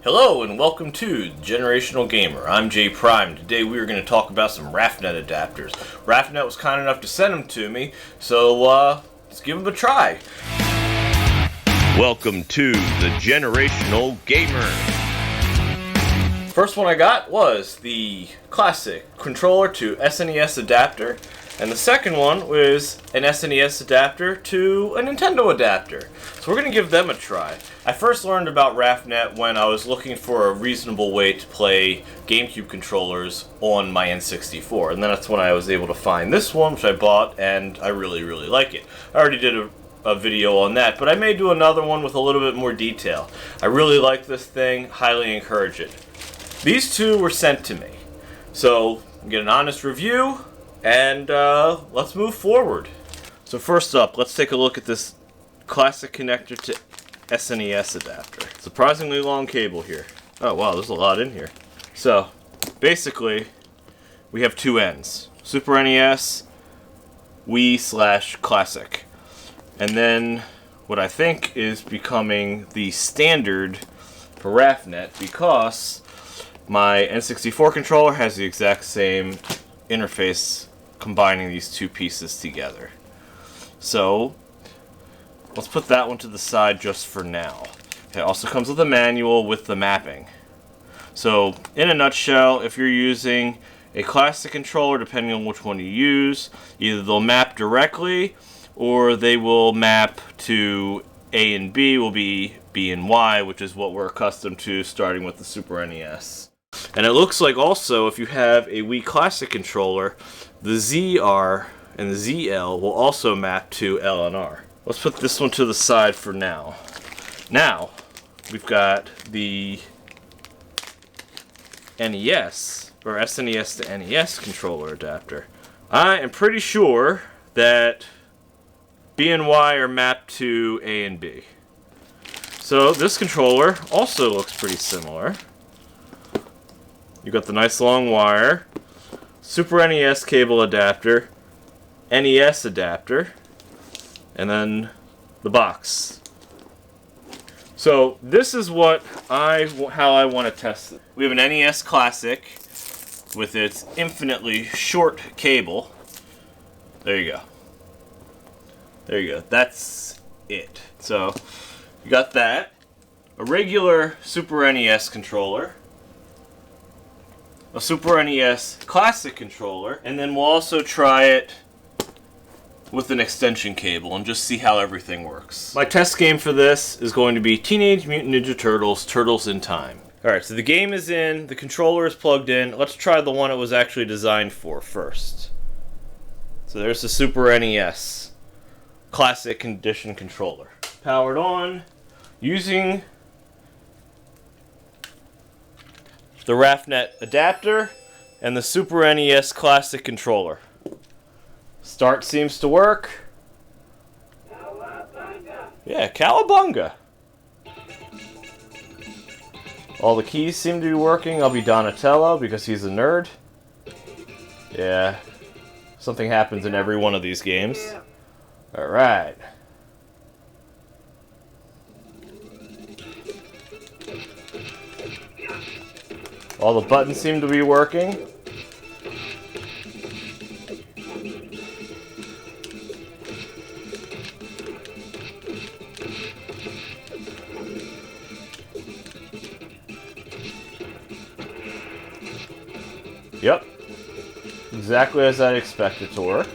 Hello and welcome to Generational Gamer. I'm Jay Prime. Today we are going to talk about some Raphnet adapters. Raphnet was kind enough to send them to me, so let's give them a try. Welcome to the Generational Gamer. First one I got was the classic controller to SNES adapter, and the second one was an SNES adapter to a Nintendo adapter. So we're going to give them a try. I first learned about Raphnet when I was looking for a reasonable way to play GameCube controllers on my N64, and then that's when I was able to find this one, which I bought, and I really like it. I already did a video on that, but I may do another one with a little bit more detail. I really like this thing, highly encourage it. These two were sent to me, so we'll get an honest review, and let's move forward. So first up, let's take a look at this classic connector to SNES adapter. Surprisingly long cable here. Oh wow, there's a lot in here. So, basically, we have two ends. Super NES, Wii/Classic. And then, what I think is becoming the standard for Raphnet, because my N64 controller has the exact same interface combining these two pieces together. So, let's put that one to the side just for now. It also comes with a manual with the mapping. So, in a nutshell, if you're using a classic controller, depending on which one you use, either they'll map directly, or they will map to A and B will be B and Y, which is what we're accustomed to starting with the Super NES. And it looks like also, if you have a Wii Classic controller, the ZR and the ZL will also map to L and R. Let's put this one to the side for now. Now, we've got the NES, or SNES to NES controller adapter. I am pretty sure that B and Y are mapped to A and B. So this controller also looks pretty similar. You've got the nice long wire, Super NES cable adapter, NES adapter, and then the box. So this is how I want to test it. We have an NES Classic with its infinitely short cable. There you go. There you go. That's it. So you got that. A regular Super NES controller. A Super NES Classic controller, and then we'll also try it with an extension cable and just see how everything works. My test game for this is going to be Teenage Mutant Ninja Turtles: Turtles in Time. Alright, so the game is in, the controller is plugged in. Let's try the one it was actually designed for first. So there's the Super NES Classic Condition controller. Powered on using the Raphnet adapter and the Super NES Classic controller. Start seems to work. Yeah, cowabunga. All the keys seem to be working. I'll be Donatello because he's a nerd. Yeah, something happens in every one of these games. Alright. All the buttons seem to be working. Yep. Exactly as I'd expect it to work.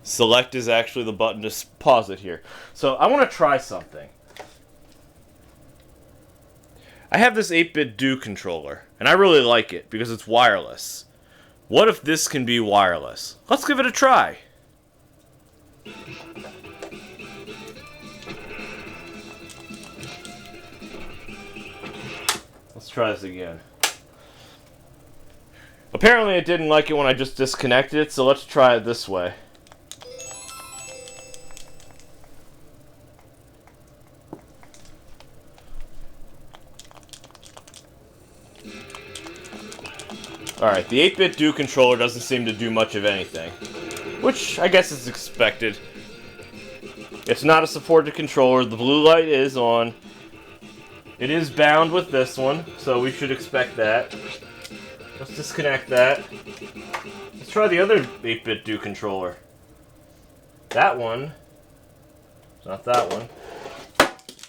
Select is actually the button to pause it here. So I want to try something. I have this 8-bit Do controller, and I really like it because it's wireless. What if this can be wireless? Let's give it a try. Let's try this again. Apparently it didn't like it when I just disconnected it, so let's try it this way. Alright, the 8-bit do controller doesn't seem to do much of anything, which I guess is expected. It's not a supported controller. The blue light is on. It is bound with this one, so we should expect that. Let's disconnect that. Let's try the other 8-bit do controller. That one. Not that one.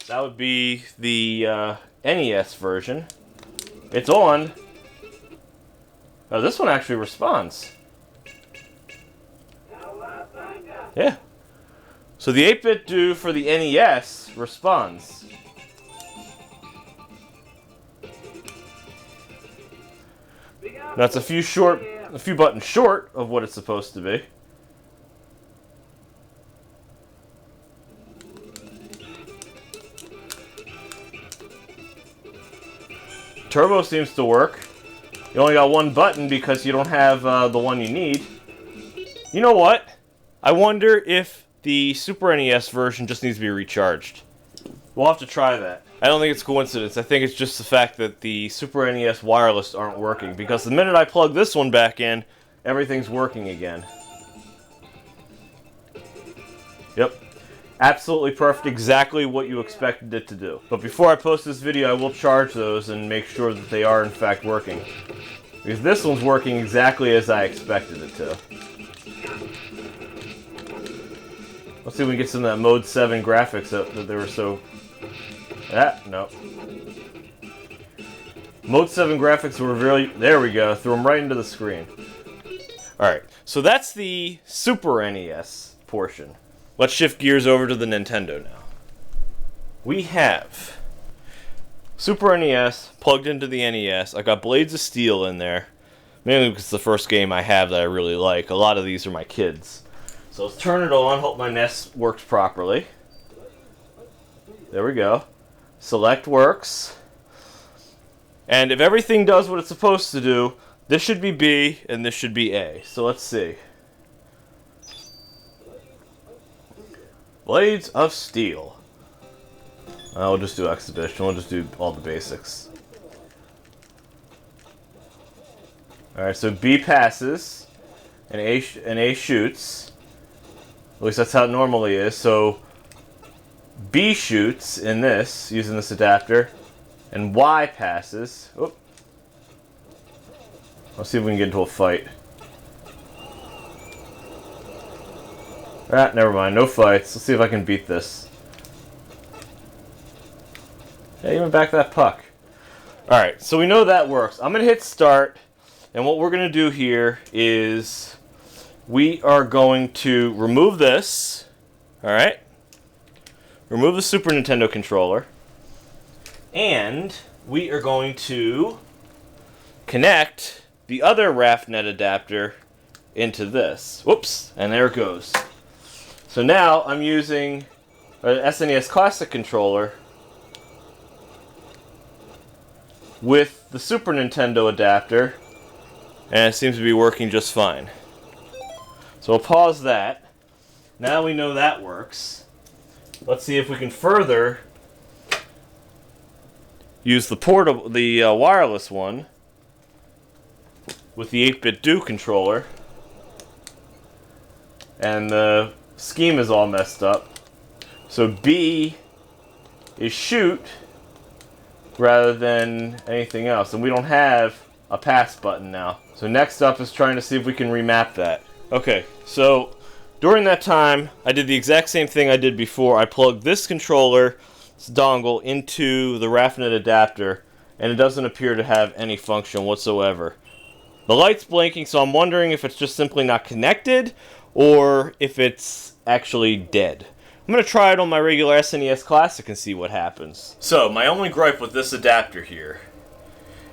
That would be the NES version. It's on. Oh, this one actually responds. Yeah. So the 8-bit do for the NES responds. That's a few buttons short of what it's supposed to be. Turbo seems to work. You only got one button because you don't have the one you need. You know what? I wonder if the Super NES version just needs to be recharged. We'll have to try that. I don't think it's coincidence. I think it's just the fact that the Super NES wireless aren't working, because the minute I plug this one back in, everything's working again. Yep. Absolutely perfect, exactly what you expected it to do. But before I post this video, I will charge those and make sure that they are in fact working. Because this one's working exactly as I expected it to. Let's see if we can get some of that Mode 7 graphics up that they were so... no. Mode 7 graphics were really... There we go, threw them right into the screen. Alright, so that's the Super NES portion. Let's shift gears over to the Nintendo now. We have Super NES plugged into the NES. I got Blades of Steel in there, mainly because it's the first game I have that I really like. A lot of these are my kids. So let's turn it on, hope my NES works properly. There we go. Select works. And if everything does what it's supposed to do, this should be B and this should be A. So let's see. Blades of Steel. We'll just do Exhibition. We'll just do all the basics. Alright, so B passes, and A shoots. At least that's how it normally is. So B shoots in this, using this adapter, and Y passes. Oop. Let's see if we can get into a fight. Ah, never mind. No fights. Let's see if I can beat this. Hey, even back that puck. Alright, so we know that works. I'm going to hit start, and what we're going to do here is we are going to remove this. Alright. Remove the Super Nintendo controller. And we are going to connect the other Raphnet adapter into this. Whoops, and there it goes. So now I'm using an SNES Classic controller with the Super Nintendo adapter, and it seems to be working just fine. So we'll pause that. Now we know that works. Let's see if we can further use the wireless one with the 8-bit do controller. And the scheme is all messed up. So B is shoot rather than anything else. And we don't have a pass button now. So next up is trying to see if we can remap that. Okay, so during that time, I did the exact same thing I did before. I plugged this controller's dongle into the Raphnet adapter, and it doesn't appear to have any function whatsoever. The light's blinking, so I'm wondering if it's just simply not connected, or if it's actually dead. I'm going to try it on my regular SNES Classic and see what happens. So, my only gripe with this adapter here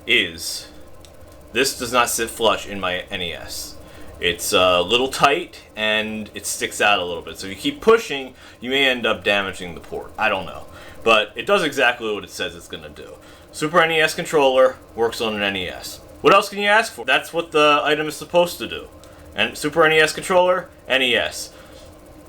is this does not sit flush in my NES. It's a little tight, and it sticks out a little bit. So if you keep pushing, you may end up damaging the port. I don't know. But it does exactly what it says it's going to do. Super NES controller works on an NES. What else can you ask for? That's what the item is supposed to do. And Super NES controller, NES.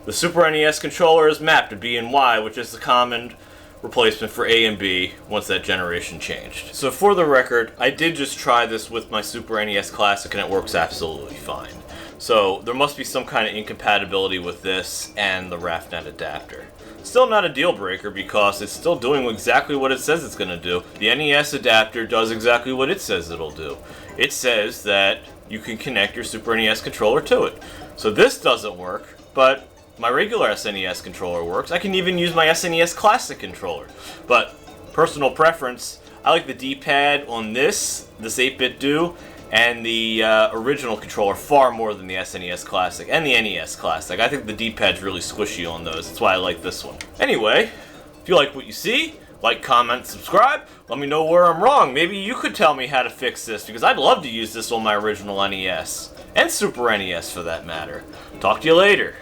The Super NES controller is mapped to B and Y, which is the common replacement for A and B once that generation changed. So for the record, I did just try this with my Super NES Classic and it works absolutely fine. So there must be some kind of incompatibility with this and the Raphnet adapter. Still not a deal breaker because it's still doing exactly what it says it's going to do. The NES adapter does exactly what it says it'll do. It says that you can connect your Super NES controller to it. So this doesn't work, but my regular SNES controller works. I can even use my SNES Classic controller. But personal preference, I like the D-pad on this 8-bit do, and the original controller far more than the SNES Classic and the NES Classic. I think the D-pad's really squishy on those. That's why I like this one. Anyway, if you like what you see, like, comment, subscribe. Let me know where I'm wrong. Maybe you could tell me how to fix this, because I'd love to use this on my original NES. And Super NES, for that matter. Talk to you later.